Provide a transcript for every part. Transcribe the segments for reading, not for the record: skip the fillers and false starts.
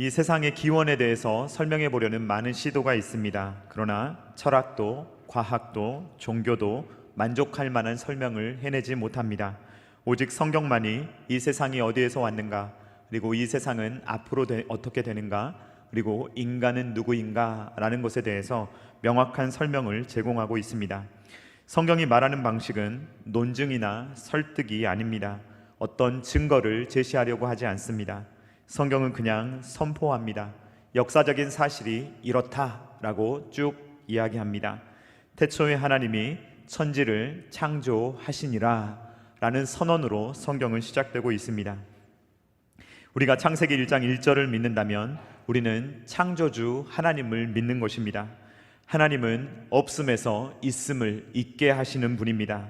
이 세상의 기원에 대해서 설명해 보려는 많은 시도가 있습니다. 그러나 철학도, 과학도, 종교도 만족할 만한 설명을 해내지 못합니다. 오직 성경만이 이 세상이 어디에서 왔는가, 그리고 이 세상은 앞으로 어떻게 되는가, 그리고 인간은 누구인가 라는 것에 대해서 명확한 설명을 제공하고 있습니다. 성경이 말하는 방식은 논증이나 설득이 아닙니다. 어떤 증거를 제시하려고 하지 않습니다. 성경은 그냥 선포합니다. 역사적인 사실이 이렇다라고 쭉 이야기합니다. 태초에 하나님이 천지를 창조하시니라 라는 선언으로 성경은 시작되고 있습니다. 우리가 창세기 1장 1절을 믿는다면 우리는 창조주 하나님을 믿는 것입니다. 하나님은 없음에서 있음을 있게 하시는 분입니다.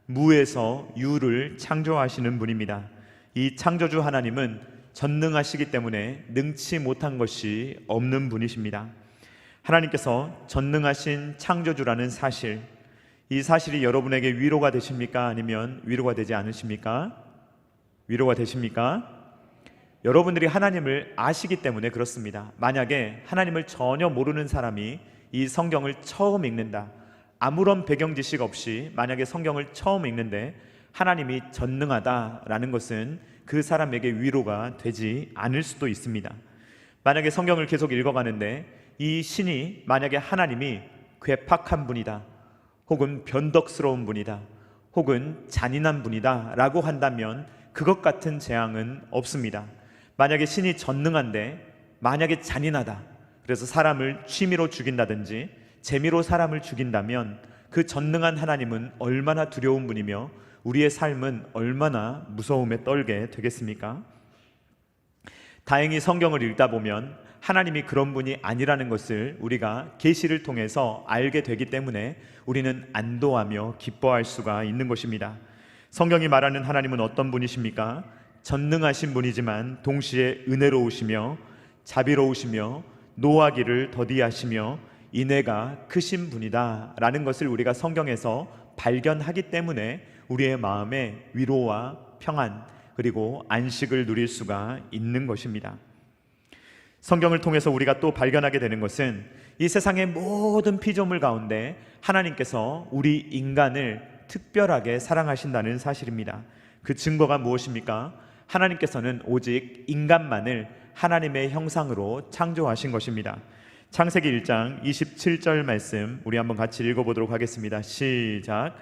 무에서 유를 창조하시는 분입니다. 이 창조주 하나님은 전능하시기 때문에 능치 못한 것이 없는 분이십니다. 하나님께서 전능하신 창조주라는 사실, 이 사실이 여러분에게 위로가 되십니까? 아니면 위로가 되지 않으십니까? 위로가 되십니까? 여러분들이 하나님을 아시기 때문에 그렇습니다. 만약에 하나님을 전혀 모르는 사람이 이 성경을 처음 읽는다, 아무런 배경 지식 없이 만약에 성경을 처음 읽는데 하나님이 전능하다라는 것은 그 사람에게 위로가 되지 않을 수도 있습니다. 만약에 성경을 계속 읽어가는데 이 신이 만약에 하나님이 괴팍한 분이다, 혹은 변덕스러운 분이다, 혹은 잔인한 분이다 라고 한다면 그것 같은 재앙은 없습니다. 만약에 신이 전능한데 만약에 잔인하다, 그래서 사람을 취미로 죽인다든지 재미로 사람을 죽인다면 그 전능한 하나님은 얼마나 두려운 분이며 우리의 삶은 얼마나 무서움에 떨게 되겠습니까? 다행히 성경을 읽다 보면 하나님이 그런 분이 아니라는 것을 우리가 계시를 통해서 알게 되기 때문에 우리는 안도하며 기뻐할 수가 있는 것입니다. 성경이 말하는 하나님은 어떤 분이십니까? 전능하신 분이지만 동시에 은혜로우시며 자비로우시며 노하기를 더디하시며 인애가 크신 분이다 라는 것을 우리가 성경에서 발견하기 때문에 우리의 마음에 위로와 평안 그리고 안식을 누릴 수가 있는 것입니다. 성경을 통해서 우리가 또 발견하게 되는 것은 이 세상의 모든 피조물 가운데 하나님께서 우리 인간을 특별하게 사랑하신다는 사실입니다. 그 증거가 무엇입니까? 하나님께서는 오직 인간만을 하나님의 형상으로 창조하신 것입니다. 창세기 1장 27절 말씀 우리 한번 같이 읽어보도록 하겠습니다. 시작.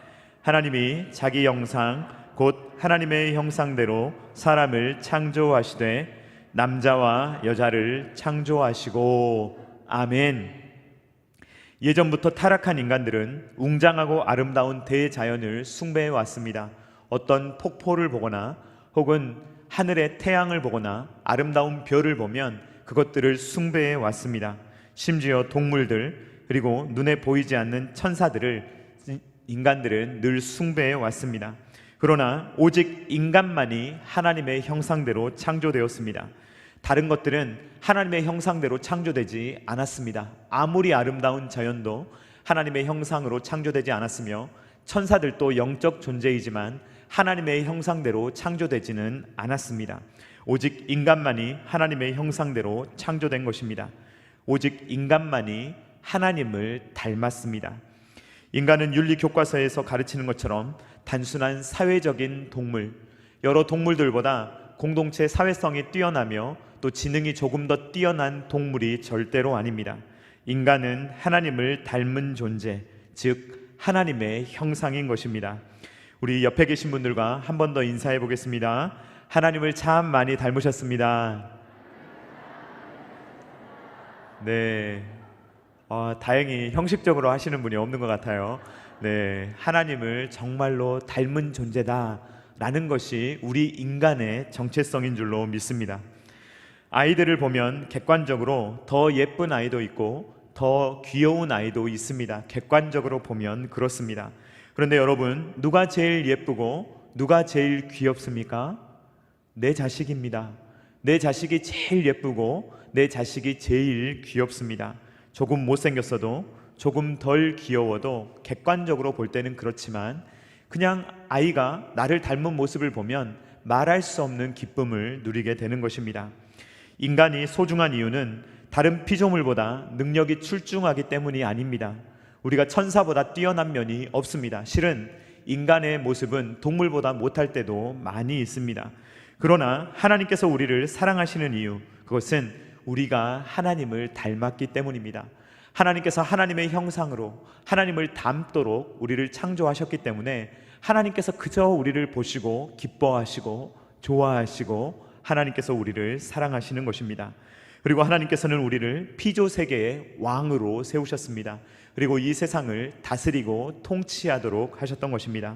하나님이 자기 형상 곧 하나님의 형상대로 사람을 창조하시되 남자와 여자를 창조하시고. 아멘. 예전부터 타락한 인간들은 웅장하고 아름다운 대자연을 숭배해 왔습니다. 어떤 폭포를 보거나 혹은 하늘의 태양을 보거나 아름다운 별을 보면 그것들을 숭배해 왔습니다. 심지어 동물들 그리고 눈에 보이지 않는 천사들을 인간들은 늘 숭배해 왔습니다. 그러나 오직 인간만이 하나님의 형상대로 창조되었습니다. 다른 것들은 하나님의 형상대로 창조되지 않았습니다. 아무리 아름다운 자연도 하나님의 형상으로 창조되지 않았으며 천사들도 영적 존재이지만 하나님의 형상대로 창조되지는 않았습니다. 오직 인간만이 하나님의 형상대로 창조된 것입니다. 오직 인간만이 하나님을 닮았습니다. 인간은 윤리 교과서에서 가르치는 것처럼 단순한 사회적인 동물, 여러 동물들보다 공동체 사회성이 뛰어나며 또 지능이 조금 더 뛰어난 동물이 절대로 아닙니다. 인간은 하나님을 닮은 존재, 즉 하나님의 형상인 것입니다. 우리 옆에 계신 분들과 한 번 더 인사해 보겠습니다. 하나님을 참 많이 닮으셨습니다. 네, 다행히 형식적으로 하시는 분이 없는 것 같아요. 네, 하나님을 정말로 닮은 존재다라는 것이 우리 인간의 정체성인 줄로 믿습니다. 아이들을 보면 객관적으로 더 예쁜 아이도 있고 더 귀여운 아이도 있습니다. 객관적으로 보면 그렇습니다. 그런데 여러분, 누가 제일 예쁘고 누가 제일 귀엽습니까? 내 자식입니다. 내 자식이 제일 예쁘고 내 자식이 제일 귀엽습니다. 조금 못생겼어도 조금 덜 귀여워도 객관적으로 볼 때는 그렇지만 그냥 아이가 나를 닮은 모습을 보면 말할 수 없는 기쁨을 누리게 되는 것입니다. 인간이 소중한 이유는 다른 피조물보다 능력이 출중하기 때문이 아닙니다. 우리가 천사보다 뛰어난 면이 없습니다. 실은 인간의 모습은 동물보다 못할 때도 많이 있습니다. 그러나 하나님께서 우리를 사랑하시는 이유, 그것은 우리가 하나님을 닮았기 때문입니다. 하나님께서 하나님의 형상으로 하나님을 닮도록 우리를 창조하셨기 때문에 하나님께서 그저 우리를 보시고 기뻐하시고 좋아하시고 하나님께서 우리를 사랑하시는 것입니다. 그리고 하나님께서는 우리를 피조 세계의 왕으로 세우셨습니다. 그리고 이 세상을 다스리고 통치하도록 하셨던 것입니다.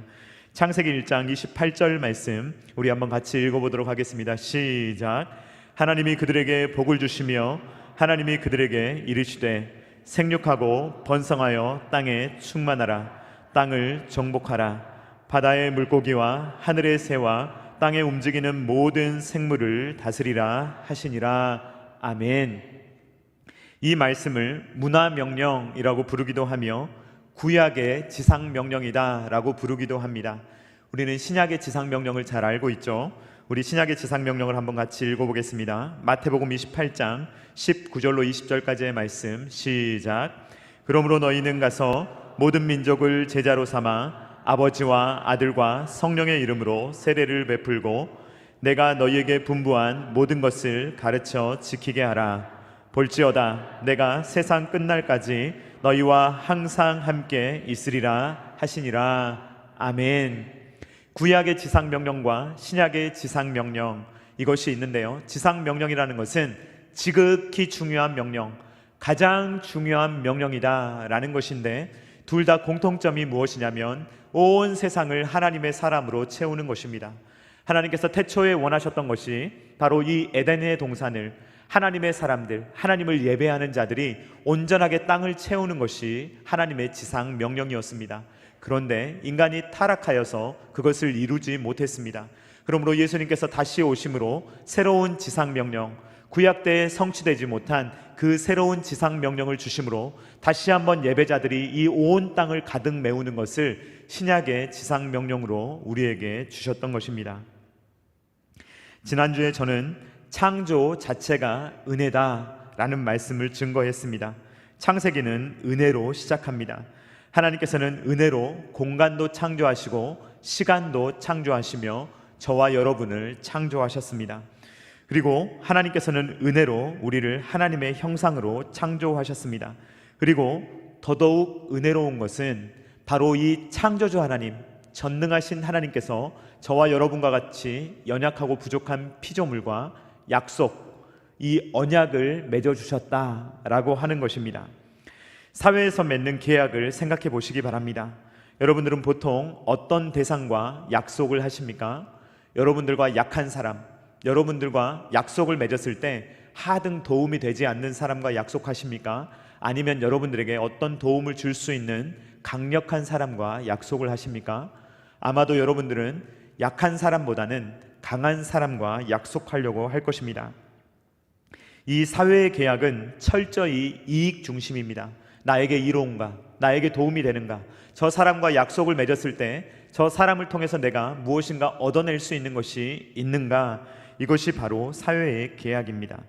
창세기 1장 28절 말씀 우리 한번 같이 읽어보도록 하겠습니다. 시작. 하나님이 그들에게 복을 주시며 하나님이 그들에게 이르시되 생육하고 번성하여 땅에 충만하라. 땅을 정복하라. 바다의 물고기와 하늘의 새와 땅에 움직이는 모든 생물을 다스리라 하시니라. 아멘. 이 말씀을 문화명령이라고 부르기도 하며 구약의 지상명령이다 라고 부르기도 합니다. 우리는 신약의 지상명령을 잘 알고 있죠. 우리 신약의 지상명령을 한번 같이 읽어보겠습니다. 마태복음 28장 19절로 20절까지의 말씀 시작. 그러므로 너희는 가서 모든 민족을 제자로 삼아 아버지와 아들과 성령의 이름으로 세례를 베풀고 내가 너희에게 분부한 모든 것을 가르쳐 지키게 하라. 볼지어다 내가 세상 끝날까지 너희와 항상 함께 있으리라 하시니라. 아멘. 구약의 지상명령과 신약의 지상명령, 이것이 있는데요, 지상명령이라는 것은 지극히 중요한 명령, 가장 중요한 명령이다 라는 것인데, 둘 다 공통점이 무엇이냐면 온 세상을 하나님의 사람으로 채우는 것입니다. 하나님께서 태초에 원하셨던 것이 바로 이 에덴의 동산을 하나님의 사람들, 하나님을 예배하는 자들이 온전하게 땅을 채우는 것이 하나님의 지상 명령이었습니다. 그런데 인간이 타락하여서 그것을 이루지 못했습니다. 그러므로 예수님께서 다시 오심으로 새로운 지상 명령, 구약 때에 성취되지 못한 그 새로운 지상 명령을 주심으로 다시 한번 예배자들이 이 온 땅을 가득 메우는 것을 신약의 지상 명령으로 우리에게 주셨던 것입니다. 지난주에 저는 창조 자체가 은혜다라는 말씀을 증거했습니다. 창세기는 은혜로 시작합니다. 하나님께서는 은혜로 공간도 창조하시고 시간도 창조하시며 저와 여러분을 창조하셨습니다. 그리고 하나님께서는 은혜로 우리를 하나님의 형상으로 창조하셨습니다. 그리고 더더욱 은혜로운 것은 바로 이 창조주 하나님, 전능하신 하나님께서 저와 여러분과 같이 연약하고 부족한 피조물과 약속, 이 언약을 맺어주셨다라고 하는 것입니다. 사회에서 맺는 계약을 생각해 보시기 바랍니다. 여러분들은 보통 어떤 대상과 약속을 하십니까? 여러분들과 약한 사람, 여러분들과 약속을 맺었을 때 하등 도움이 되지 않는 사람과 약속하십니까? 아니면 여러분들에게 어떤 도움을 줄 수 있는 강력한 사람과 약속을 하십니까? 아마도 여러분들은 약한 사람보다는 강한 사람과 약속하려고 할 것입니다. 이 사회의 계약은 철저히 이익 중심입니다. 나에게 이로운가? 나에게 도움이 되는가? 저 사람과 약속을 맺었을 때 저 사람을 통해서 내가 무엇인가 얻어낼 수 있는 것이 있는가? 이것이 바로 사회의 계약입니다.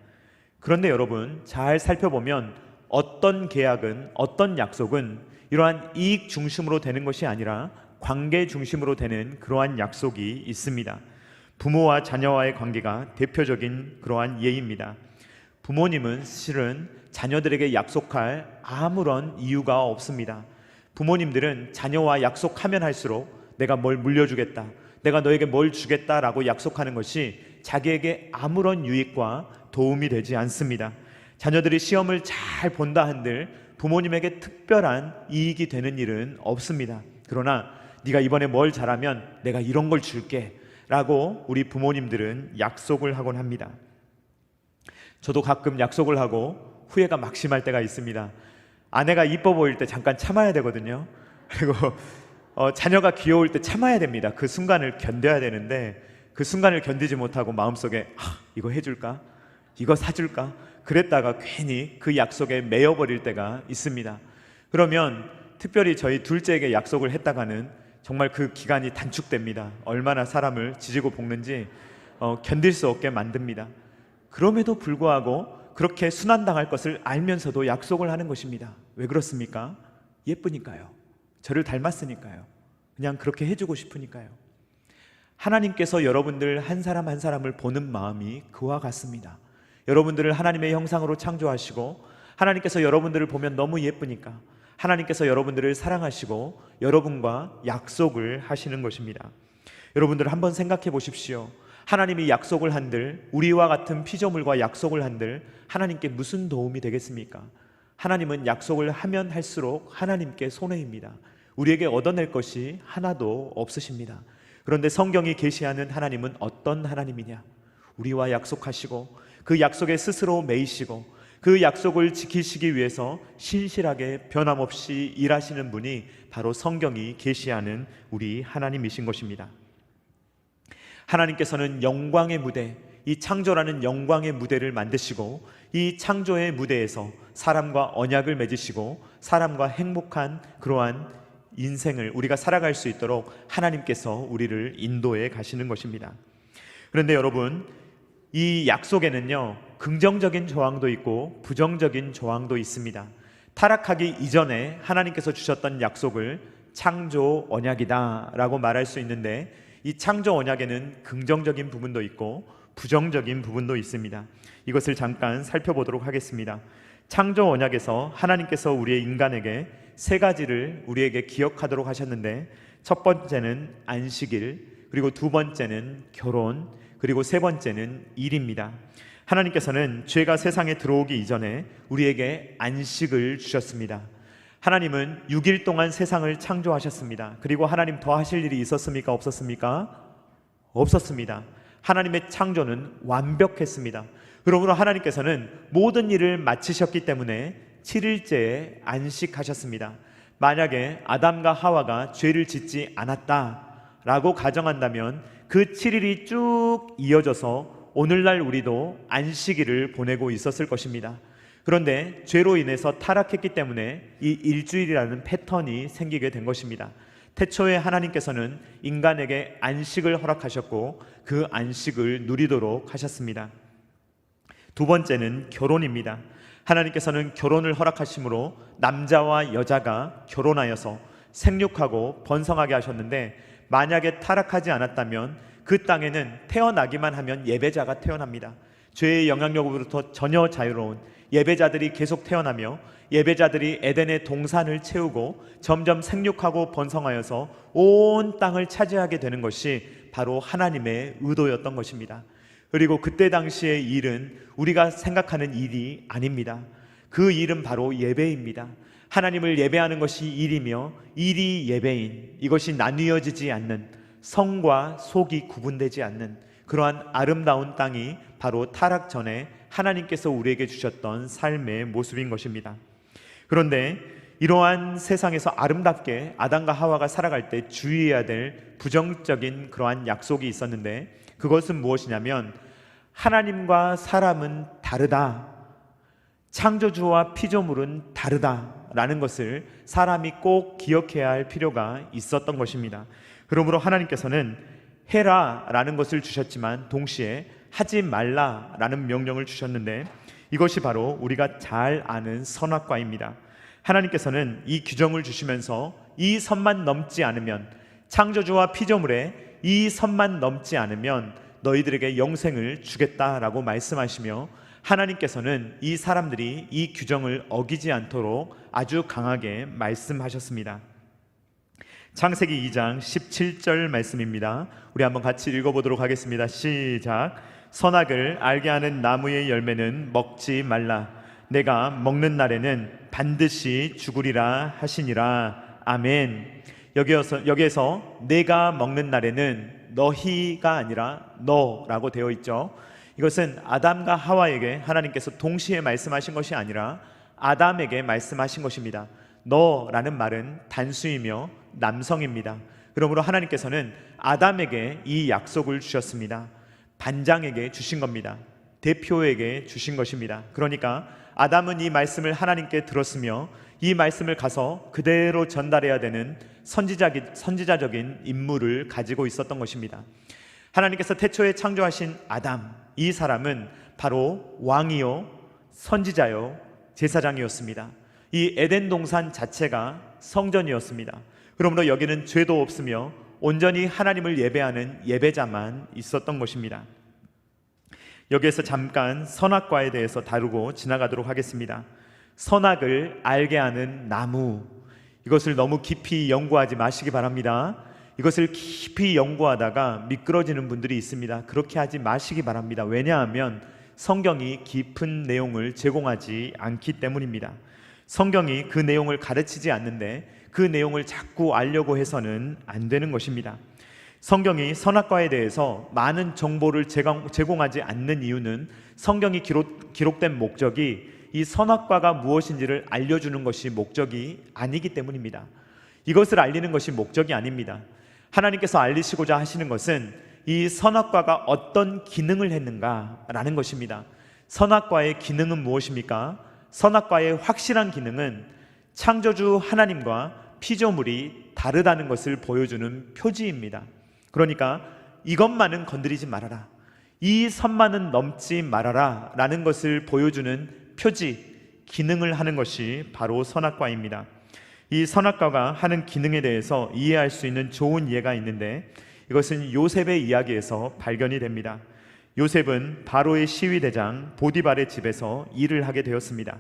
그런데 여러분, 잘 살펴보면 어떤 계약은, 어떤 약속은 이러한 이익 중심으로 되는 것이 아니라 관계 중심으로 되는 그러한 약속이 있습니다. 부모와 자녀와의 관계가 대표적인 그러한 예입니다. 부모님은 실은 자녀들에게 약속할 아무런 이유가 없습니다. 부모님들은 자녀와 약속하면 할수록 내가 뭘 물려주겠다, 내가 너에게 뭘 주겠다라고 약속하는 것이 자기에게 아무런 유익과 도움이 되지 않습니다. 자녀들이 시험을 잘 본다 한들 부모님에게 특별한 이익이 되는 일은 없습니다. 그러나 네가 이번에 뭘 잘하면 내가 이런 걸 줄게 라고 우리 부모님들은 약속을 하곤 합니다. 저도 가끔 약속을 하고 후회가 막심할 때가 있습니다. 아내가 이뻐 보일 때 잠깐 참아야 되거든요. 그리고 자녀가 귀여울 때 참아야 됩니다. 그 순간을 견뎌야 되는데 그 순간을 견디지 못하고 마음속에 이거 해줄까? 이거 사줄까? 그랬다가 괜히 그 약속에 매여버릴 때가 있습니다. 그러면 특별히 저희 둘째에게 약속을 했다가는 정말 그 기간이 단축됩니다. 얼마나 사람을 지지고 볶는지 견딜 수 없게 만듭니다. 그럼에도 불구하고 그렇게 순환당할 것을 알면서도 약속을 하는 것입니다. 왜 그렇습니까? 예쁘니까요. 저를 닮았으니까요. 그냥 그렇게 해주고 싶으니까요. 하나님께서 여러분들 한 사람 한 사람을 보는 마음이 그와 같습니다. 여러분들을 하나님의 형상으로 창조하시고 하나님께서 여러분들을 보면 너무 예쁘니까 하나님께서 여러분들을 사랑하시고 여러분과 약속을 하시는 것입니다. 여러분들 한번 생각해 보십시오. 하나님이 약속을 한들, 우리와 같은 피조물과 약속을 한들 하나님께 무슨 도움이 되겠습니까? 하나님은 약속을 하면 할수록 하나님께 손해입니다. 우리에게 얻어낼 것이 하나도 없으십니다. 그런데 성경이 계시하는 하나님은 어떤 하나님이냐? 우리와 약속하시고 그 약속에 스스로 매이시고 그 약속을 지키시기 위해서 신실하게 변함없이 일하시는 분이 바로 성경이 계시하는 우리 하나님이신 것입니다. 하나님께서는 영광의 무대, 이 창조라는 영광의 무대를 만드시고 이 창조의 무대에서 사람과 언약을 맺으시고 사람과 행복한 그러한 인생을 우리가 살아갈 수 있도록 하나님께서 우리를 인도해 가시는 것입니다. 그런데 여러분, 이 약속에는요 긍정적인 조항도 있고 부정적인 조항도 있습니다. 타락하기 이전에 하나님께서 주셨던 약속을 창조 언약이다 라고 말할 수 있는데, 이 창조 언약에는 긍정적인 부분도 있고 부정적인 부분도 있습니다. 이것을 잠깐 살펴보도록 하겠습니다. 창조 언약에서 하나님께서 우리의 인간에게 세 가지를 우리에게 기억하도록 하셨는데, 첫 번째는 안식일, 그리고 두 번째는 결혼, 그리고 세 번째는 일입니다. 하나님께서는 죄가 세상에 들어오기 이전에 우리에게 안식을 주셨습니다. 하나님은 6일 동안 세상을 창조하셨습니다. 그리고 하나님 더 하실 일이 있었습니까? 없었습니까? 없었습니다. 하나님의 창조는 완벽했습니다. 그러므로 하나님께서는 모든 일을 마치셨기 때문에 7일째에 안식하셨습니다. 만약에 아담과 하와가 죄를 짓지 않았다라고 가정한다면 그 7일이 쭉 이어져서 오늘날 우리도 안식일을 보내고 있었을 것입니다. 그런데 죄로 인해서 타락했기 때문에 이 일주일이라는 패턴이 생기게 된 것입니다. 태초에 하나님께서는 인간에게 안식을 허락하셨고 그 안식을 누리도록 하셨습니다. 두 번째는 결혼입니다. 하나님께서는 결혼을 허락하심으로 남자와 여자가 결혼하여서 생육하고 번성하게 하셨는데, 만약에 타락하지 않았다면 그 땅에는 태어나기만 하면 예배자가 태어납니다. 죄의 영향력으로부터 전혀 자유로운 예배자들이 계속 태어나며 예배자들이 에덴의 동산을 채우고 점점 생육하고 번성하여서 온 땅을 차지하게 되는 것이 바로 하나님의 의도였던 것입니다. 그리고 그때 당시의 일은 우리가 생각하는 일이 아닙니다. 그 일은 바로 예배입니다. 하나님을 예배하는 것이 일이며 일이 예배인, 이것이 나뉘어지지 않는, 성과 속이 구분되지 않는 그러한 아름다운 땅이 바로 타락 전에 하나님께서 우리에게 주셨던 삶의 모습인 것입니다. 그런데 이러한 세상에서 아름답게 아담과 하와가 살아갈 때 주의해야 될 부정적인 그러한 약속이 있었는데, 그것은 무엇이냐면 하나님과 사람은 다르다, 창조주와 피조물은 다르다라는 것을 사람이 꼭 기억해야 할 필요가 있었던 것입니다. 그러므로 하나님께서는 해라 라는 것을 주셨지만 동시에 하지 말라 라는 명령을 주셨는데, 이것이 바로 우리가 잘 아는 선악과입니다. 하나님께서는 이 규정을 주시면서 이 선만 넘지 않으면, 창조주와 피조물에 이 선만 넘지 않으면 너희들에게 영생을 주겠다라고 말씀하시며, 하나님께서는 이 사람들이 이 규정을 어기지 않도록 아주 강하게 말씀하셨습니다. 창세기 2장 17절 말씀입니다. 우리 한번 같이 읽어보도록 하겠습니다. 시작. 선악을 알게 하는 나무의 열매는 먹지 말라. 내가 먹는 날에는 반드시 죽으리라 하시니라. 아멘. 여기에서 내가 먹는 날에는 너희가 아니라 너라고 되어 있죠. 이것은 아담과 하와에게 하나님께서 동시에 말씀하신 것이 아니라 아담에게 말씀하신 것입니다. 너라는 말은 단수이며 남성입니다. 그러므로 하나님께서는 아담에게 이 약속을 주셨습니다. 반장에게 주신 겁니다. 대표에게 주신 것입니다. 그러니까 아담은 이 말씀을 하나님께 들었으며 이 말씀을 가서 그대로 전달해야 되는 선지자적인 임무를 가지고 있었던 것입니다. 하나님께서 태초에 창조하신 아담, 이 사람은 바로 왕이요, 선지자요, 제사장이었습니다. 이 에덴 동산 자체가 성전이었습니다. 그러므로 여기는 죄도 없으며 온전히 하나님을 예배하는 예배자만 있었던 것입니다. 여기에서 잠깐 선악과에 대해서 다루고 지나가도록 하겠습니다. 선악을 알게 하는 나무, 이것을 너무 깊이 연구하지 마시기 바랍니다. 이것을 깊이 연구하다가 미끄러지는 분들이 있습니다. 그렇게 하지 마시기 바랍니다. 왜냐하면 성경이 깊은 내용을 제공하지 않기 때문입니다. 성경이 그 내용을 가르치지 않는데 그 내용을 자꾸 알려고 해서는 안 되는 것입니다. 성경이 선악과에 대해서 많은 정보를 제공하지 않는 이유는 성경이 기록된 목적이 이 선악과가 무엇인지를 알려주는 것이 목적이 아니기 때문입니다. 이것을 알리는 것이 목적이 아닙니다. 하나님께서 알리시고자 하시는 것은 이 선악과가 어떤 기능을 했는가라는 것입니다. 선악과의 기능은 무엇입니까? 선악과의 확실한 기능은 창조주 하나님과 피조물이 다르다는 것을 보여주는 표지입니다. 그러니까 이것만은 건드리지 말아라, 이 선만은 넘지 말아라 라는 것을 보여주는 표지, 기능을 하는 것이 바로 선악과입니다. 이 선악과가 하는 기능에 대해서 이해할 수 있는 좋은 예가 있는데 이것은 요셉의 이야기에서 발견이 됩니다. 요셉은 바로의 시위대장 보디발의 집에서 일을 하게 되었습니다.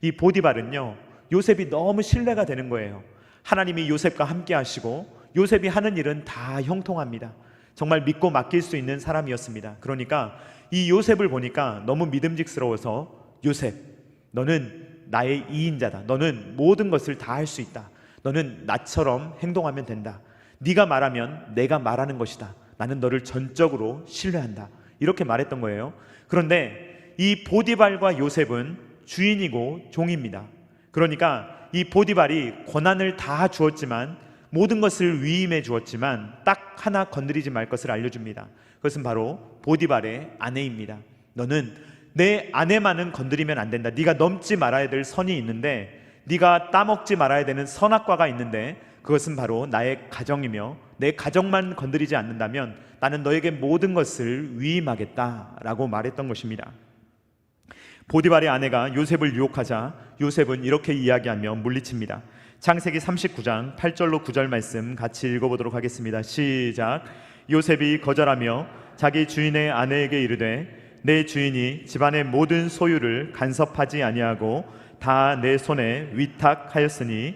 이 보디발은요, 요셉이 너무 신뢰가 되는 거예요. 하나님이 요셉과 함께 하시고 요셉이 하는 일은 다 형통합니다. 정말 믿고 맡길 수 있는 사람이었습니다. 그러니까 이 요셉을 보니까 너무 믿음직스러워서 요셉, 너는 나의 이인자다. 너는 모든 것을 다 할 수 있다. 너는 나처럼 행동하면 된다. 네가 말하면 내가 말하는 것이다. 나는 너를 전적으로 신뢰한다. 이렇게 말했던 거예요. 그런데 이 보디발과 요셉은 주인이고 종입니다. 그러니까 이 보디발이 권한을 다 주었지만, 모든 것을 위임해 주었지만 딱 하나 건드리지 말 것을 알려줍니다. 그것은 바로 보디발의 아내입니다. 너는 내 아내만은 건드리면 안 된다. 네가 넘지 말아야 될 선이 있는데, 네가 따먹지 말아야 되는 선악과가 있는데, 그것은 바로 나의 가정이며 내 가정만 건드리지 않는다면 나는 너에게 모든 것을 위임하겠다라고 말했던 것입니다. 보디발의 아내가 요셉을 유혹하자 요셉은 이렇게 이야기하며 물리칩니다. 창세기 39장 8절로 9절 말씀 같이 읽어보도록 하겠습니다. 시작. 요셉이 거절하며 자기 주인의 아내에게 이르되 내 주인이 집안의 모든 소유를 간섭하지 아니하고 다 내 손에 위탁하였으니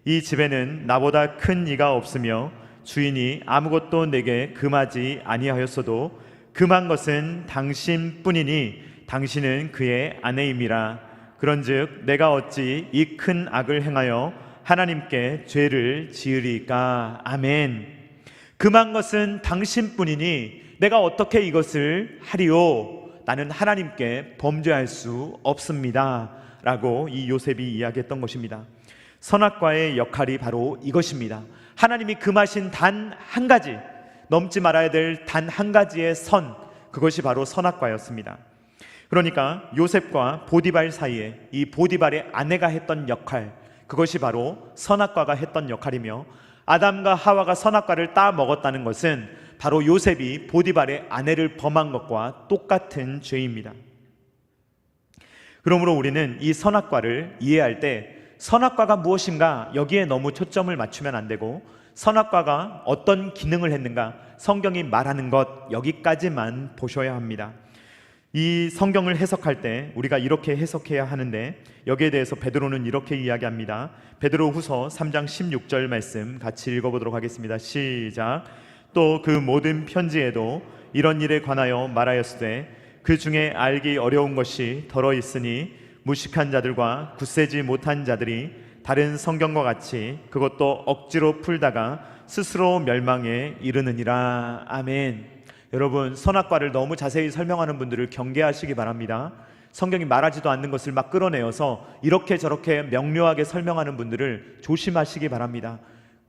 이 집에는 나보다 큰 이가 없으며 주인이 아무것도 내게 금하지 아니하였어도 금한 것은 당신뿐이니 당신은 그의 아내임이라. 그런즉 내가 어찌 이 큰 악을 행하여 하나님께 죄를 지으리까. 아멘. 금한 것은 당신뿐이니 내가 어떻게 이것을 하리요? 나는 하나님께 범죄할 수 없습니다 라고 이 요셉이 이야기했던 것입니다. 선악과의 역할이 바로 이것입니다. 하나님이 금하신 단 한 가지, 넘지 말아야 될 단 한 가지의 선, 그것이 바로 선악과였습니다. 그러니까 요셉과 보디발 사이에 이 보디발의 아내가 했던 역할, 그것이 바로 선악과가 했던 역할이며, 아담과 하와가 선악과를 따 먹었다는 것은 바로 요셉이 보디발의 아내를 범한 것과 똑같은 죄입니다. 그러므로 우리는 이 선악과를 이해할 때 선악과가 무엇인가 여기에 너무 초점을 맞추면 안 되고, 선악과가 어떤 기능을 했는가, 성경이 말하는 것 여기까지만 보셔야 합니다. 이 성경을 해석할 때 우리가 이렇게 해석해야 하는데, 여기에 대해서 베드로는 이렇게 이야기합니다. 베드로후서 3장 16절 말씀 같이 읽어보도록 하겠습니다. 시작. 또 그 모든 편지에도 이런 일에 관하여 말하였으되 그 중에 알기 어려운 것이 덜어 있으니 무식한 자들과 굳세지 못한 자들이 다른 성경과 같이 그것도 억지로 풀다가 스스로 멸망에 이르느니라. 아멘. 여러분, 선악과를 너무 자세히 설명하는 분들을 경계하시기 바랍니다. 성경이 말하지도 않는 것을 막 끌어내어서 이렇게 저렇게 명료하게 설명하는 분들을 조심하시기 바랍니다.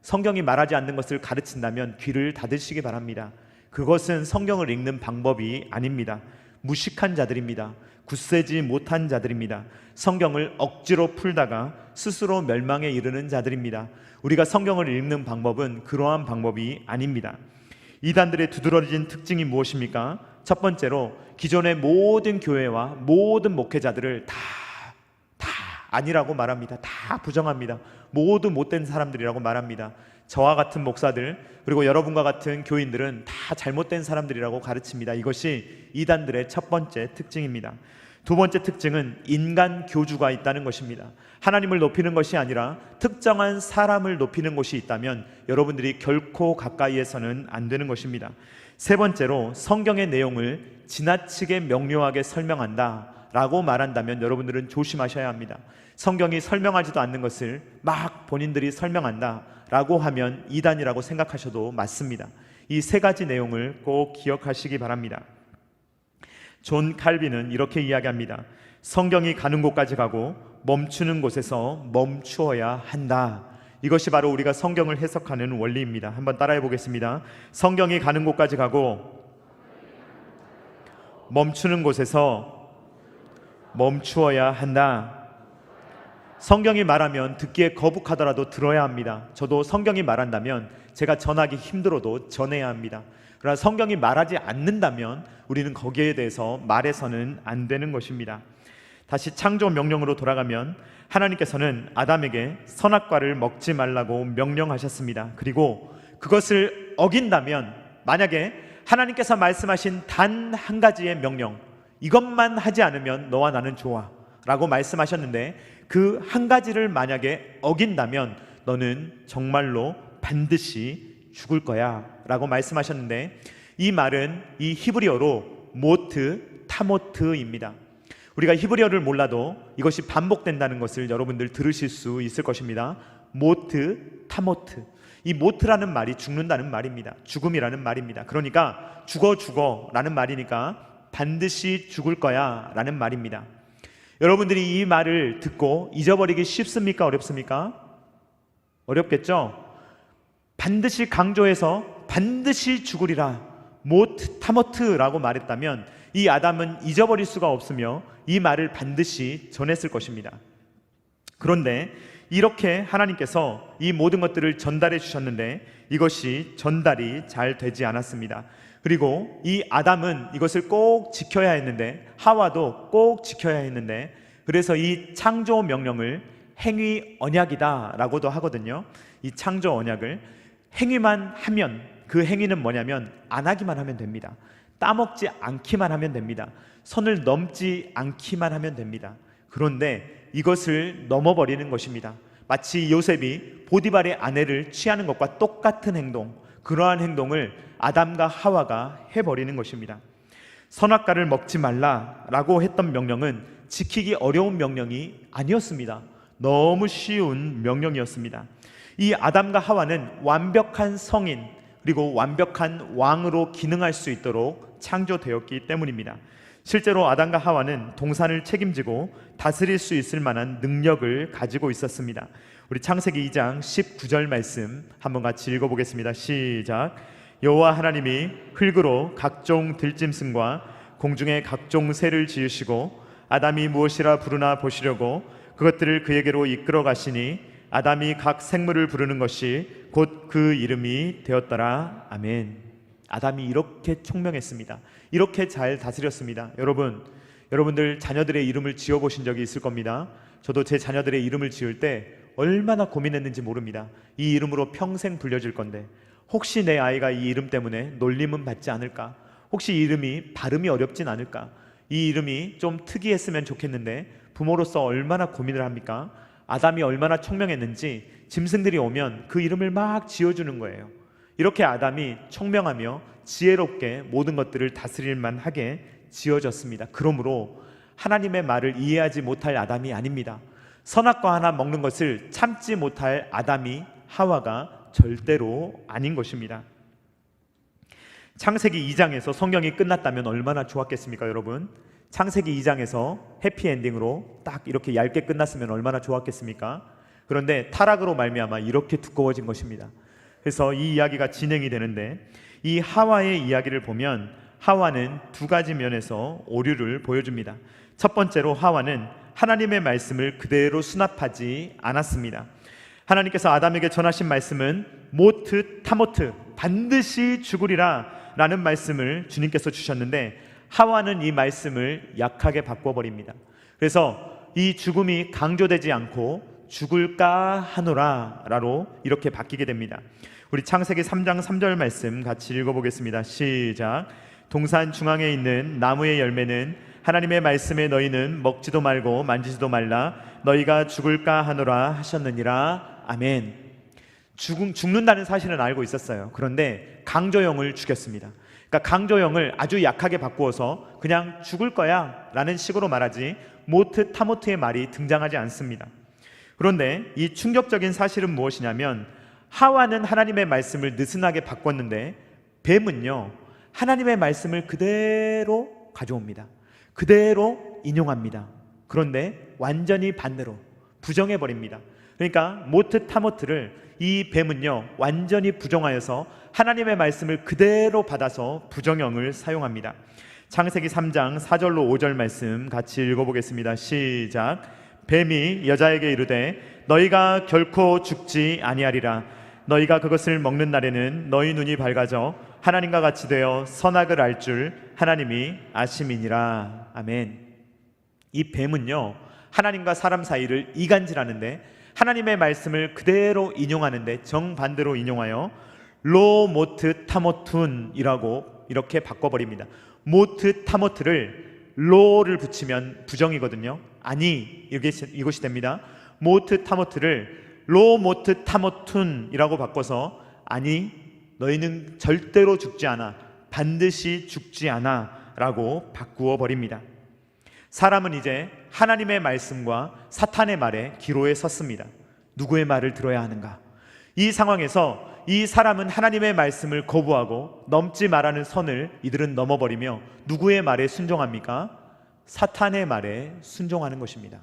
성경이 말하지 않는 것을 가르친다면 귀를 닫으시기 바랍니다. 그것은 성경을 읽는 방법이 아닙니다. 무식한 자들입니다. 굳세지 못한 자들입니다. 성경을 억지로 풀다가 스스로 멸망에 이르는 자들입니다. 우리가 성경을 읽는 방법은 그러한 방법이 아닙니다. 이단들의 두드러진 특징이 무엇입니까? 첫 번째로 기존의 모든 교회와 모든 목회자들을 다 아니라고 말합니다. 다 부정합니다. 모두 못된 사람들이라고 말합니다. 저와 같은 목사들 그리고 여러분과 같은 교인들은 다 잘못된 사람들이라고 가르칩니다. 이것이 이단들의 첫 번째 특징입니다. 두 번째 특징은 인간 교주가 있다는 것입니다. 하나님을 높이는 것이 아니라 특정한 사람을 높이는 곳이 있다면 여러분들이 결코 가까이에서는 안 되는 것입니다. 세 번째로 성경의 내용을 지나치게 명료하게 설명한다 라고 말한다면 여러분들은 조심하셔야 합니다. 성경이 설명하지도 않는 것을 막 본인들이 설명한다 라고 하면 이단이라고 생각하셔도 맞습니다. 이 세 가지 내용을 꼭 기억하시기 바랍니다. 존 칼빈은 이렇게 이야기합니다. 성경이 가는 곳까지 가고 멈추는 곳에서 멈추어야 한다. 이것이 바로 우리가 성경을 해석하는 원리입니다. 한번 따라해 보겠습니다. 성경이 가는 곳까지 가고 멈추는 곳에서 멈추어야 한다. 성경이 말하면 듣기에 거북하더라도 들어야 합니다. 저도 성경이 말한다면 제가 전하기 힘들어도 전해야 합니다. 그러나 성경이 말하지 않는다면 우리는 거기에 대해서 말해서는 안 되는 것입니다. 다시 창조 명령으로 돌아가면 하나님께서는 아담에게 선악과를 먹지 말라고 명령하셨습니다. 그리고 그것을 어긴다면, 만약에 하나님께서 말씀하신 단 한 가지의 명령, 이것만 하지 않으면 너와 나는 좋아 라고 말씀하셨는데 그 한 가지를 만약에 어긴다면 너는 정말로 반드시 죽을 거야 라고 말씀하셨는데, 이 말은 이 히브리어로 모트 타모트입니다. 우리가 히브리어를 몰라도 이것이 반복된다는 것을 여러분들 들으실 수 있을 것입니다. 모트 타모트. 이 모트라는 말이 죽는다는 말입니다. 죽음이라는 말입니다. 그러니까 죽어 라는 말이니까 반드시 죽을 거야 라는 말입니다. 여러분들이 이 말을 듣고 잊어버리기 쉽습니까? 어렵습니까? 어렵겠죠? 반드시 강조해서 반드시 죽으리라 모트 타모트라고 말했다면 이 아담은 잊어버릴 수가 없으며 이 말을 반드시 전했을 것입니다. 그런데 이렇게 하나님께서 이 모든 것들을 전달해 주셨는데 이것이 전달이 잘 되지 않았습니다. 그리고 이 아담은 이것을 꼭 지켜야 했는데, 하와도 꼭 지켜야 했는데, 그래서 이 창조 명령을 행위 언약이다 라고도 하거든요. 이 창조 언약을 행위만 하면, 그 행위는 뭐냐면 안 하기만 하면 됩니다. 따먹지 않기만 하면 됩니다. 선을 넘지 않기만 하면 됩니다. 그런데 이것을 넘어버리는 것입니다. 마치 요셉이 보디발의 아내를 취하는 것과 똑같은 행동, 그러한 행동을 아담과 하와가 해버리는 것입니다. 선악과를 먹지 말라라고 했던 명령은 지키기 어려운 명령이 아니었습니다. 너무 쉬운 명령이었습니다. 이 아담과 하와는 완벽한 성인 그리고 완벽한 왕으로 기능할 수 있도록 창조되었기 때문입니다. 실제로 아담과 하와는 동산을 책임지고 다스릴 수 있을 만한 능력을 가지고 있었습니다. 우리 창세기 2장 19절 말씀 한번 같이 읽어보겠습니다. 시작. 여호와 하나님이 흙으로 각종 들짐승과 공중의 각종 새를 지으시고 아담이 무엇이라 부르나 보시려고 그것들을 그에게로 이끌어 가시니 아담이 각 생물을 부르는 것이 곧 그 이름이 되었더라. 아멘. 아담이 이렇게 총명했습니다. 이렇게 잘 다스렸습니다. 여러분들 자녀들의 이름을 지어보신 적이 있을 겁니다. 저도 제 자녀들의 이름을 지을 때 얼마나 고민했는지 모릅니다. 이 이름으로 평생 불려질 건데 혹시 내 아이가 이 이름 때문에 놀림은 받지 않을까? 혹시 이 이름이 발음이 어렵진 않을까? 이 이름이 좀 특이했으면 좋겠는데 부모로서 얼마나 고민을 합니까? 아담이 얼마나 총명했는지 짐승들이 오면 그 이름을 막 지어주는 거예요. 이렇게 아담이 총명하며 지혜롭게 모든 것들을 다스릴 만하게 지어졌습니다. 그러므로 하나님의 말을 이해하지 못할 아담이 아닙니다. 선악과 하나 먹는 것을 참지 못할 아담이 하와가 절대로 아닌 것입니다. 창세기 2장에서 성경이 끝났다면 얼마나 좋았겠습니까, 여러분? 창세기 2장에서 해피엔딩으로 딱 이렇게 얇게 끝났으면 얼마나 좋았겠습니까? 그런데 타락으로 말미암아 이렇게 두꺼워진 것입니다. 그래서 이 이야기가 진행이 되는데 이 하와의 이야기를 보면 하와는 두 가지 면에서 오류를 보여줍니다. 첫 번째로 하와는 하나님의 말씀을 그대로 수납하지 않았습니다. 하나님께서 아담에게 전하신 말씀은 모트 타모트, 반드시 죽으리라 라는 말씀을 주님께서 주셨는데 하와는 이 말씀을 약하게 바꿔버립니다. 그래서 이 죽음이 강조되지 않고 죽을까 하노라 라로 이렇게 바뀌게 됩니다. 우리 창세기 3장 3절 말씀 같이 읽어보겠습니다. 시작. 동산 중앙에 있는 나무의 열매는 하나님의 말씀에 너희는 먹지도 말고 만지지도 말라 너희가 죽을까 하노라 하셨느니라. 아멘. 죽는다는 사실은 알고 있었어요. 그런데 강조형을 죽였습니다. 그러니까 강조형을 아주 약하게 바꾸어서 그냥 죽을 거야 라는 식으로 말하지 모트 타모트의 말이 등장하지 않습니다. 그런데 이 충격적인 사실은 무엇이냐면 하와는 하나님의 말씀을 느슨하게 바꿨는데 뱀은요 하나님의 말씀을 그대로 가져옵니다. 그대로 인용합니다. 그런데 완전히 반대로 부정해버립니다. 그러니까 모트 타모트를 이 뱀은요 완전히 부정하여서 하나님의 말씀을 그대로 받아서 부정형을 사용합니다. 창세기 3장 4절로 5절 말씀 같이 읽어보겠습니다. 시작. 뱀이 여자에게 이르되 너희가 결코 죽지 아니하리라 너희가 그것을 먹는 날에는 너희 눈이 밝아져 하나님과 같이 되어 선악을 알 줄 하나님이 아심이니라. 아멘. 이 뱀은요 하나님과 사람 사이를 이간질하는데 하나님의 말씀을 그대로 인용하는데 정반대로 인용하여 로모트 타모툰이라고 이렇게 바꿔버립니다. 모트 타모트를 로를 붙이면 부정이거든요. 아니 이것이 됩니다. 모트 타모트를 로모트 타모툰이라고 바꿔서 아니 너희는 절대로 죽지 않아 반드시 죽지 않아 라고 바꾸어 버립니다. 사람은 이제 하나님의 말씀과 사탄의 말에 기로에 섰습니다. 누구의 말을 들어야 하는가? 이 상황에서 이 사람은 하나님의 말씀을 거부하고 넘지 말라는 선을 이들은 넘어버리며 누구의 말에 순종합니까? 사탄의 말에 순종하는 것입니다.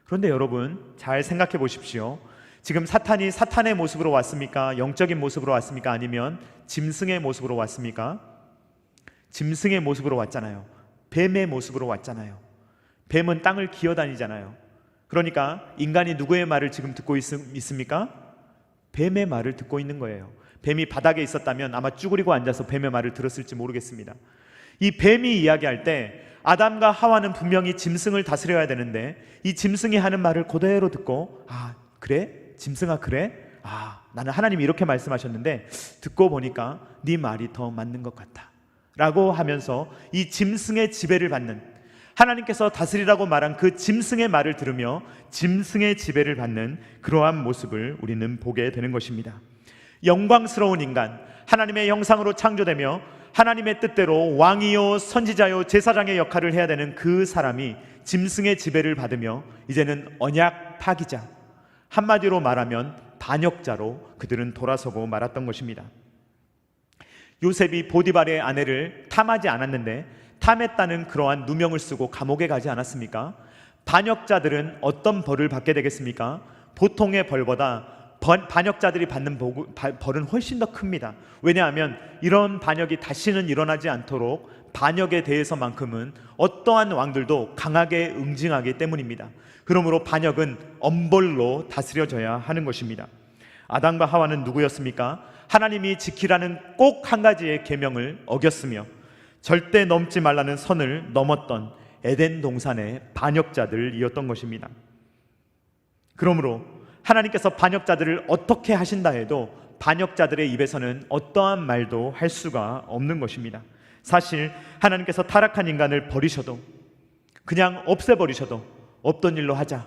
그런데 여러분 잘 생각해 보십시오. 지금 사탄이 사탄의 모습으로 왔습니까? 영적인 모습으로 왔습니까? 아니면 짐승의 모습으로 왔습니까? 짐승의 모습으로 왔잖아요. 뱀의 모습으로 왔잖아요. 뱀은 땅을 기어다니잖아요. 그러니까 인간이 누구의 말을 지금 듣고 있습니까? 뱀의 말을 듣고 있는 거예요. 뱀이 바닥에 있었다면 아마 쭈그리고 앉아서 뱀의 말을 들었을지 모르겠습니다. 이 뱀이 이야기할 때 아담과 하와는 분명히 짐승을 다스려야 되는데 이 짐승이 하는 말을 그대로 듣고 아 그래? 짐승아 그래? 아 나는 하나님이 이렇게 말씀하셨는데 듣고 보니까 네 말이 더 맞는 것 같아 라고 하면서 이 짐승의 지배를 받는 하나님께서 다스리라고 말한 그 짐승의 말을 들으며 짐승의 지배를 받는 그러한 모습을 우리는 보게 되는 것입니다. 영광스러운 인간, 하나님의 형상으로 창조되며 하나님의 뜻대로 왕이요 선지자요 제사장의 역할을 해야 되는 그 사람이 짐승의 지배를 받으며 이제는 언약 파기자, 한마디로 말하면 반역자로 그들은 돌아서고 말았던 것입니다. 요셉이 보디발의 아내를 탐하지 않았는데 탐했다는 그러한 누명을 쓰고 감옥에 가지 않았습니까? 반역자들은 어떤 벌을 받게 되겠습니까? 보통의 벌보다 반역자들이 받는 벌은 훨씬 더 큽니다. 왜냐하면 이런 반역이 다시는 일어나지 않도록 반역에 대해서만큼은 어떠한 왕들도 강하게 응징하기 때문입니다. 그러므로 반역은 엄벌로 다스려져야 하는 것입니다. 아담과 하와는 누구였습니까? 하나님이 지키라는 꼭 한 가지의 계명을 어겼으며 절대 넘지 말라는 선을 넘었던 에덴 동산의 반역자들이었던 것입니다. 그러므로 하나님께서 반역자들을 어떻게 하신다 해도 반역자들의 입에서는 어떠한 말도 할 수가 없는 것입니다. 사실 하나님께서 타락한 인간을 버리셔도 그냥 없애버리셔도 없던 일로 하자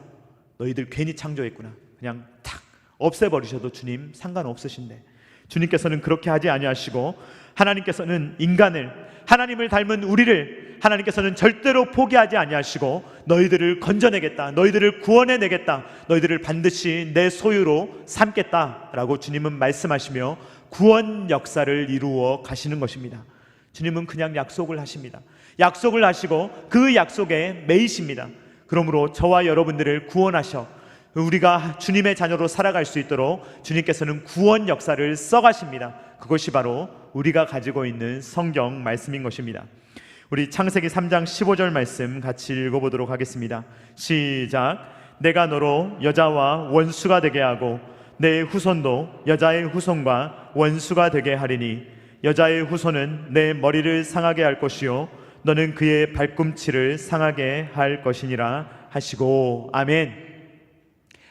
너희들 괜히 창조했구나 그냥 탁 없애버리셔도 주님 상관없으신데 주님께서는 그렇게 하지 아니하시고 하나님께서는 인간을 하나님을 닮은 우리를 하나님께서는 절대로 포기하지 아니하시고 너희들을 건져내겠다 너희들을 구원해내겠다 너희들을 반드시 내 소유로 삼겠다라고 주님은 말씀하시며 구원 역사를 이루어 가시는 것입니다. 주님은 그냥 약속을 하십니다. 약속을 하시고 그 약속에 매이십니다. 그러므로 저와 여러분들을 구원하셔 우리가 주님의 자녀로 살아갈 수 있도록 주님께서는 구원 역사를 써가십니다. 그것이 바로 우리가 가지고 있는 성경 말씀인 것입니다. 우리 창세기 3장 15절 말씀 같이 읽어보도록 하겠습니다. 시작. 내가 너로 여자와 원수가 되게 하고 내 후손도 여자의 후손과 원수가 되게 하리니 여자의 후손은 내 머리를 상하게 할 것이요 너는 그의 발꿈치를 상하게 할 것이니라 하시고. 아멘.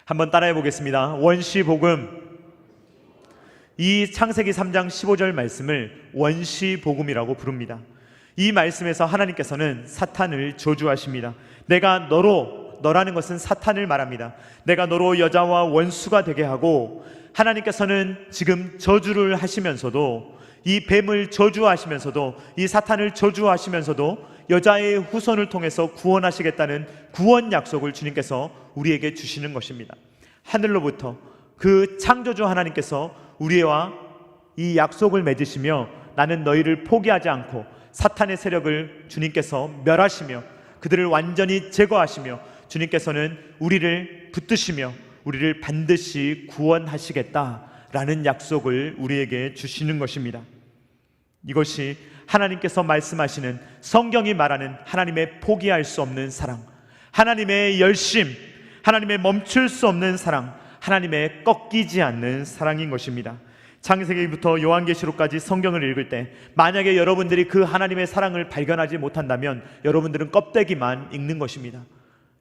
한번 따라해 보겠습니다. 원시복음. 이 창세기 3장 15절 말씀을 원시복음이라고 부릅니다. 이 말씀에서 하나님께서는 사탄을 저주하십니다. 내가 너라는 것은 사탄을 말합니다. 내가 너로 여자와 원수가 되게 하고, 하나님께서는 지금 저주를 하시면서도, 이 뱀을 저주하시면서도, 이 사탄을 저주하시면서도 여자의 후손을 통해서 구원하시겠다는 구원 약속을 주님께서 우리에게 주시는 것입니다. 하늘로부터 그 창조주 하나님께서 우리와 이 약속을 맺으시며, 나는 너희를 포기하지 않고 사탄의 세력을 주님께서 멸하시며 그들을 완전히 제거하시며 주님께서는 우리를 붙드시며 우리를 반드시 구원하시겠다라는 약속을 우리에게 주시는 것입니다. 이것이 하나님께서 말씀하시는, 성경이 말하는 하나님의 포기할 수 없는 사랑, 하나님의 열심, 하나님의 멈출 수 없는 사랑, 하나님의 꺾이지 않는 사랑인 것입니다. 창세기부터 요한계시록까지 성경을 읽을 때 만약에 여러분들이 그 하나님의 사랑을 발견하지 못한다면 여러분들은 껍데기만 읽는 것입니다.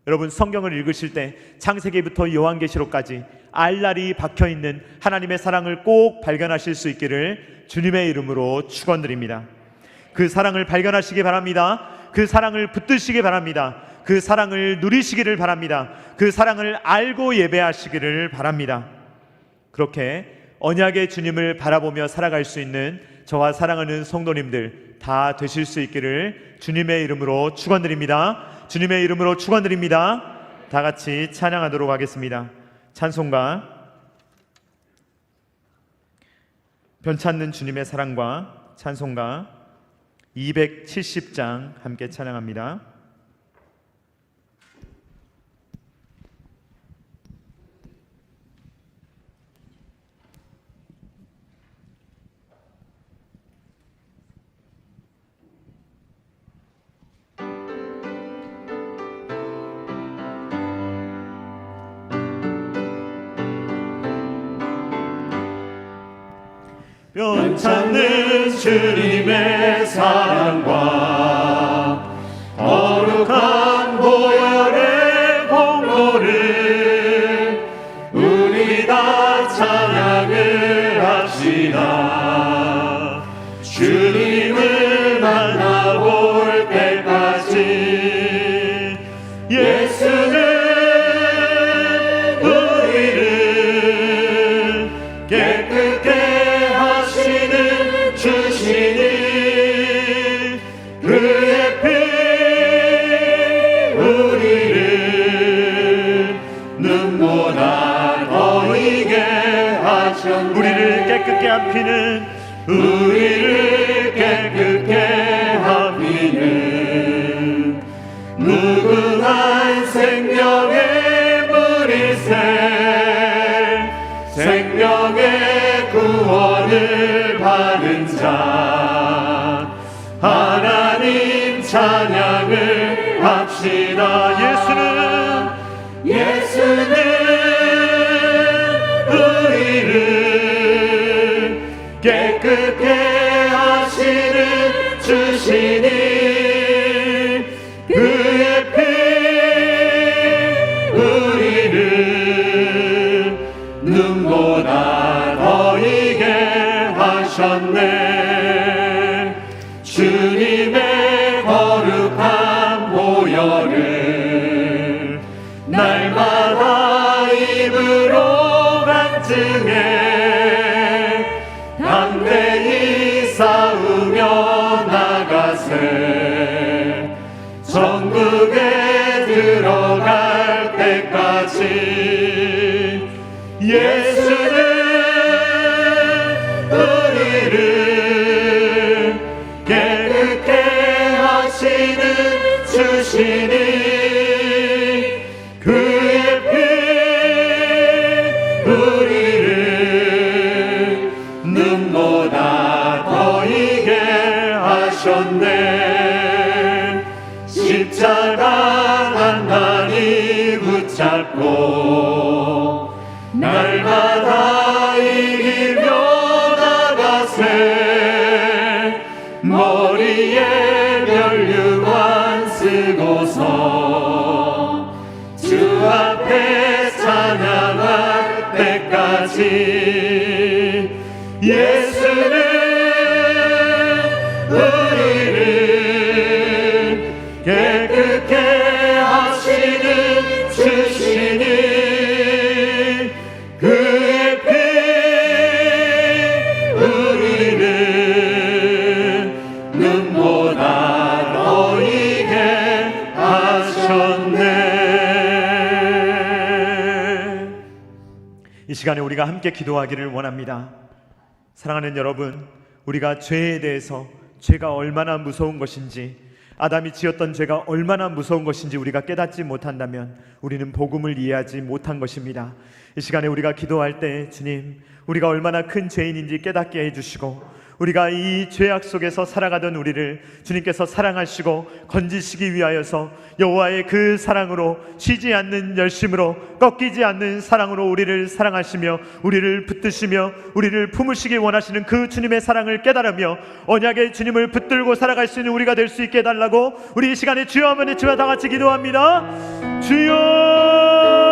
여러분, 성경을 읽으실 때 창세기부터 요한계시록까지 알날이 박혀있는 하나님의 사랑을 꼭 발견하실 수 있기를 주님의 이름으로 축원드립니다. 그 사랑을 발견하시기 바랍니다. 그 사랑을 붙드시기 바랍니다. 그 사랑을 누리시기를 바랍니다. 그 사랑을 알고 예배하시기를 바랍니다. 그렇게 언약의 주님을 바라보며 살아갈 수 있는 저와 사랑하는 성도님들 다 되실 수 있기를 주님의 이름으로 축원드립니다. 주님의 이름으로 축원드립니다. 다 같이 찬양하도록 하겠습니다. 찬송가 변찮는 주님의 사랑과 찬송가 270장 함께 찬양합니다. 변찮는 주님의 사랑과 거룩한 보혈의 공로를 우리 다 찬양을 합시다. 주님을 만나볼 때까지 예수는 우리를 깨끗게 주시니 그의 피 우리를 눈보다 더이게 하셨네. 우리를 깨끗게 한 피는, 우리를 깨끗게 한 피는 무궁한 생명의 물일새 생명의 구원을 받은 자 하나님 찬양을 합시다. 예수는 우리를 깨끗게 하시는 주시니 그의 피 우리를 눈보다 더이게 하셨네. 주님의 거룩한 보혈을 날마다 입으로 간증해 담대히 싸우며 나가세. 천국에 들어갈 때까지 예수는 우리를 깨끗게 하시는 주시니 그의 피 우리를 눈보다 더이게 하셨네. 십자가 단단히 붙잡고 날마다 이기며 나가세. 앞에 찬양할 때까지 예수는 우리를 깨끗게 하시는 주시니 그의 피 우리를 눈보다 더이게 하셨네. 이 시간에 우리가 함께 기도하기를 원합니다. 사랑하는 여러분, 우리가 죄에 대해서 죄가 얼마나 무서운 것인지, 아담이 지었던 죄가 얼마나 무서운 것인지 우리가 깨닫지 못한다면 우리는 복음을 이해하지 못한 것입니다. 이 시간에 우리가 기도할 때 주님, 우리가 얼마나 큰 죄인인지 깨닫게 해주시고, 우리가 이 죄악 속에서 살아가던 우리를 주님께서 사랑하시고 건지시기 위하여서 여호와의 그 사랑으로, 쉬지 않는 열심으로, 꺾이지 않는 사랑으로 우리를 사랑하시며 우리를 붙드시며 우리를 품으시기 원하시는 그 주님의 사랑을 깨달으며 언약의 주님을 붙들고 살아갈 수 있는 우리가 될 수 있게 해달라고 우리 이 시간에 주여 한번 외치며 다 같이 기도합니다. 주여,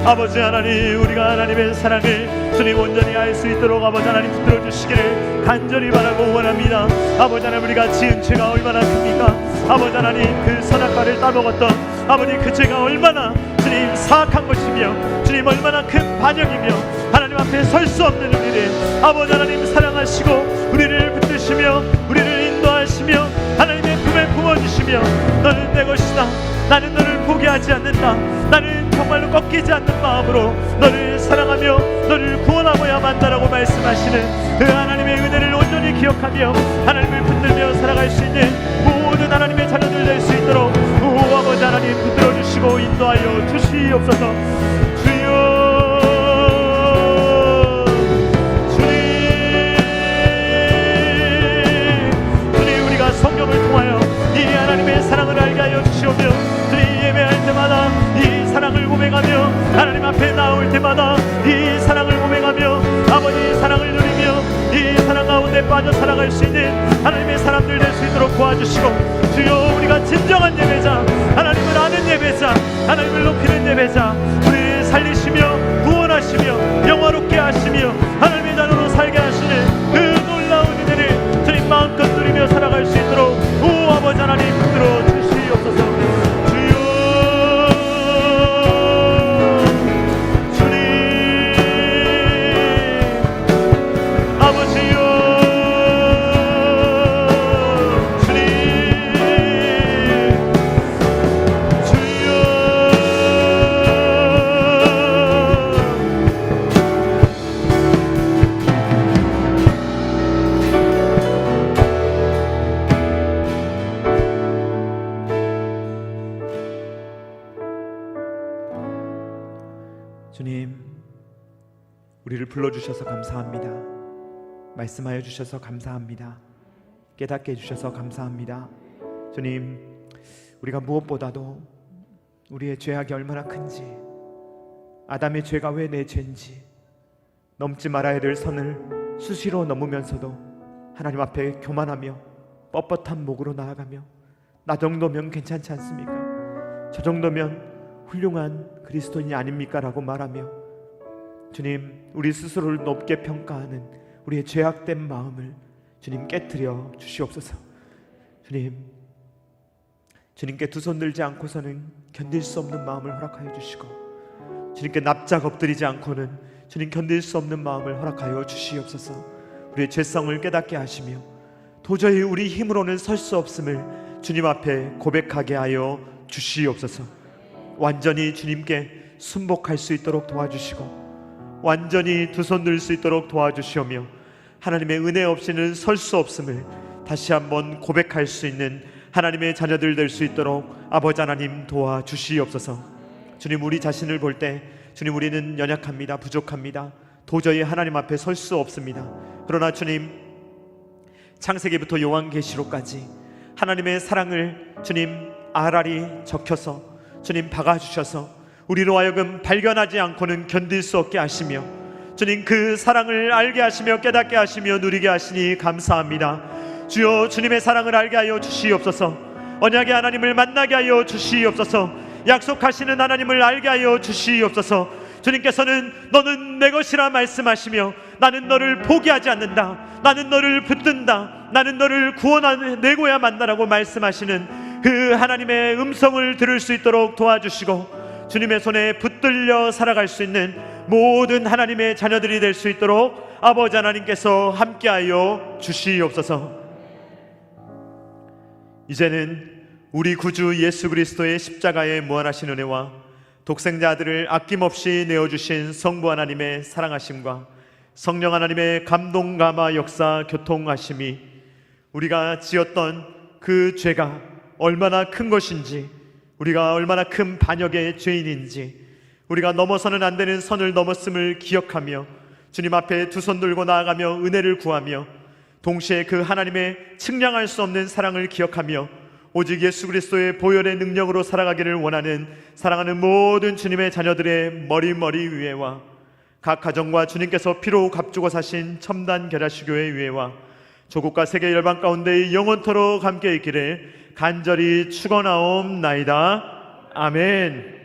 아버지 하나님, 우리가 하나님의 사랑을 주님 온전히 알 수 있도록 아버지 하나님 붙들어 주시기를 간절히 바라고 원합니다. 아버지 하나님, 우리가 지은 죄가 얼마나 큽니까? 아버지 하나님, 그 선악과를 따먹었던 아버지 그 죄가 얼마나 주님 사악한 것이며 주님 얼마나 큰 반역이며 하나님 앞에 설 수 없는 우리를 아버지 하나님 사랑하시고 우리를 붙드시며 우리를 인도하시며 하나님의 품에 품어주시며 너는 내 것이다, 나는 너를 포기하지 않는다, 나는 정말로 꺾이지 않는 마음으로 너를 사랑하며 너를 구원하고야 만다라고 말씀하시는 그 하나님의 은혜를 온전히 기억하며 하나님을 붙들며 살아갈 수 있는 모든 하나님의 자녀들 될 수 있도록 아버지 하나님 붙들어 주시고 인도하여 주시옵소서. 주여, 주님, 우리가 성경을 통하여 이 하나님의 사랑을 알게 하여 주시오며 주님, 예배할 때마다 이 사랑을 고백하며 하나님 앞에 나올 때마다 이 사랑을 고백하며 아버지 사랑을 누리며 이 사랑 가운데 빠져 살아갈 수 있는 하나님의 사람들 될 수 있도록 도와주시고, 주여, 우리가 진정한 예배자, 하나님을 아는 예배자, 하나님을 높이는 예배자, 우리를 살리시며 구원하시며 영화롭게 하시며 하나님의 자녀로 살게 하시는 그 놀라운 은혜를 주님 마음껏 누리며 살아갈 수 있도록 오 아버지 하나님 붙들어 주시옵소서. 주님, 우리를 불러주셔서 감사합니다. 말씀하여 주셔서 감사합니다. 깨닫게 해주셔서 감사합니다. 주님, 우리가 무엇보다도 우리의 죄악이 얼마나 큰지, 아담의 죄가 왜 내 죄인지, 넘지 말아야 될 선을 수시로 넘으면서도 하나님 앞에 교만하며 뻣뻣한 목으로 나아가며 나 정도면 괜찮지 않습니까? 저 정도면 훌륭한 그리스도인이 아닙니까? 라고 말하며 주님, 우리 스스로를 높게 평가하는 우리의 죄악된 마음을 주님 깨트려 주시옵소서. 주님, 주님께 두 손 들지 않고서는 견딜 수 없는 마음을 허락하여 주시고, 주님께 납작 엎드리지 않고는 주님 견딜 수 없는 마음을 허락하여 주시옵소서. 우리의 죄성을 깨닫게 하시며 도저히 우리 힘으로는 설 수 없음을 주님 앞에 고백하게 하여 주시옵소서. 완전히 주님께 순복할 수 있도록 도와주시고 완전히 두 손 들 수 있도록 도와주시오며 하나님의 은혜 없이는 설 수 없음을 다시 한번 고백할 수 있는 하나님의 자녀들 될 수 있도록 아버지 하나님 도와주시옵소서. 주님, 우리 자신을 볼 때 주님, 우리는 연약합니다. 부족합니다. 도저히 하나님 앞에 설 수 없습니다. 그러나 주님, 창세기부터 요한계시록까지 하나님의 사랑을 주님 알알이 적혀서 주님 박아주셔서 우리로 하여금 발견하지 않고는 견딜 수 없게 하시며 주님, 그 사랑을 알게 하시며 깨닫게 하시며 누리게 하시니 감사합니다. 주여, 주님의 사랑을 알게 하여 주시옵소서. 언약의 하나님을 만나게 하여 주시옵소서. 약속하시는 하나님을 알게 하여 주시옵소서. 주님께서는 너는 내 것이라 말씀하시며 나는 너를 포기하지 않는다, 나는 너를 붙든다, 나는 너를 구원내고야 만나라고 말씀하시는 그 하나님의 음성을 들을 수 있도록 도와주시고, 주님의 손에 붙들려 살아갈 수 있는 모든 하나님의 자녀들이 될 수 있도록 아버지 하나님께서 함께하여 주시옵소서. 이제는 우리 구주 예수 그리스도의 십자가의 무한하신 은혜와 독생자 아들을 아낌없이 내어주신 성부 하나님의 사랑하심과 성령 하나님의 감동 감화 역사 교통하심이 우리가 지었던 그 죄가 얼마나 큰 것인지, 우리가 얼마나 큰 반역의 죄인인지, 우리가 넘어서는 안 되는 선을 넘었음을 기억하며 주님 앞에 두 손 들고 나아가며 은혜를 구하며, 동시에 그 하나님의 측량할 수 없는 사랑을 기억하며 오직 예수 그리스도의 보혈의 능력으로 살아가기를 원하는 사랑하는 모든 주님의 자녀들의 머리 위에와 각 가정과 주님께서 피로 값주고 사신 첨단 계라시교회 위에와 조국과 세계 열방 가운데 영원토록 함께 있기를 간절히 축원하옵나이다. 아멘.